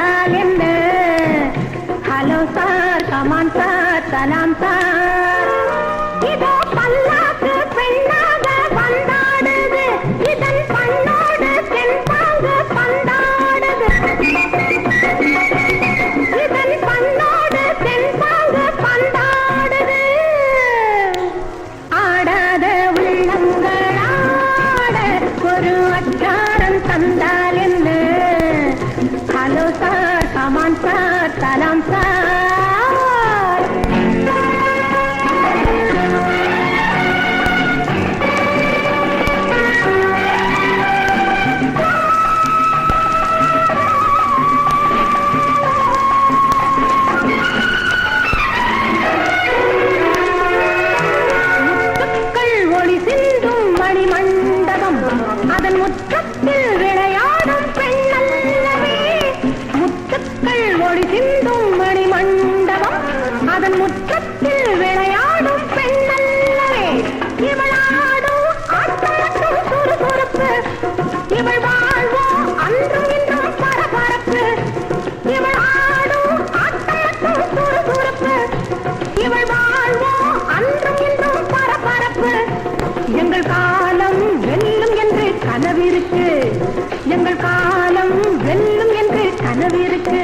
தந்தால் என்ன? Hello sir, come on sir, சலாம் சார். இதோ பல்லாக்கு பெண்ணாக பந்தாடுது, இதன் பண்ணோடு தென்பாங்க பந்தாடுது. இதன் பண்ணோடு தென்பாங்க பந்தாடுது. ஆடாத உள்ளங்களாட ஒரு அச்சாரம் தந்தால் என்ன? ஹலோ சார், கமான் சார், சலாம் சார். அதன் முற்றத்தில் விளையாடும் பெண்ணல்லவே. முத்துக்கள் ஒளி சிந்தும் மணி மண்டபம், அதன் முற்றத்தில் விளையாடும் பெண்ணல்லவே. இவளாடும் ஆட்டமாட்டும் சுறுசுறுப்பு, இவள் வாழ்வோ அன்றும் இன்றும் பரபரப்பு. இவளாடும் ஆட்டமாட்டும் சுறுசுறுப்பு, இவள் வாழ்வோ அன்றும் இன்றும் பரபரப்பு. எங்கள் காலம் வெல்லும் என்று கனவிருக்கு, எங்கள் காலம் வெல்லும் என்று கனவிருக்கு.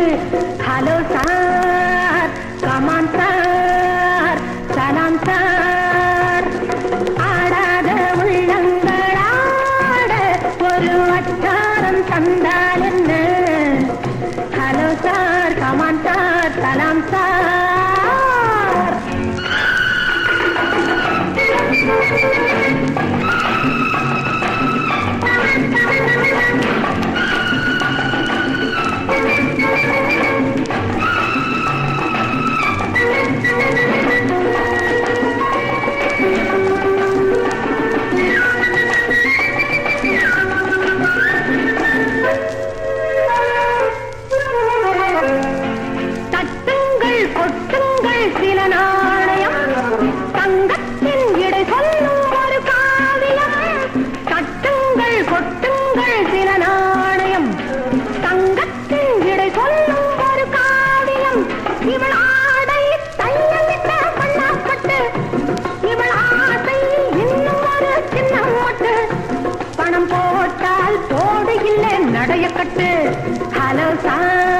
ஹலோ சார், கமான் சார், சலாம் சார். ஆடாத உள்ளங்களாட ஒரு அச்சாரம் தந்தால் என்ன? ஹலோ சார், கமான் சார், சலாம் சார். தட்டுங்கள் கொட்டுங்கள் சில நாணயம், தங்கத்தின் இடை சொல்லும் ஒரு காவியம். தட்டுங்கள் கொட்டுங்கள் சில நாணயம், தங்கத்தின் இடை சொல்லும் ஒரு காவியம். இவள் ஆடை தையலிட்ட பண்ணப்பட்டு, இவள் ஆசை இன்னும் ஒரு சின்னம் மட்டு. பணம் போட்டால் போடு இல்லை நடைய கட்டு. Hello sir,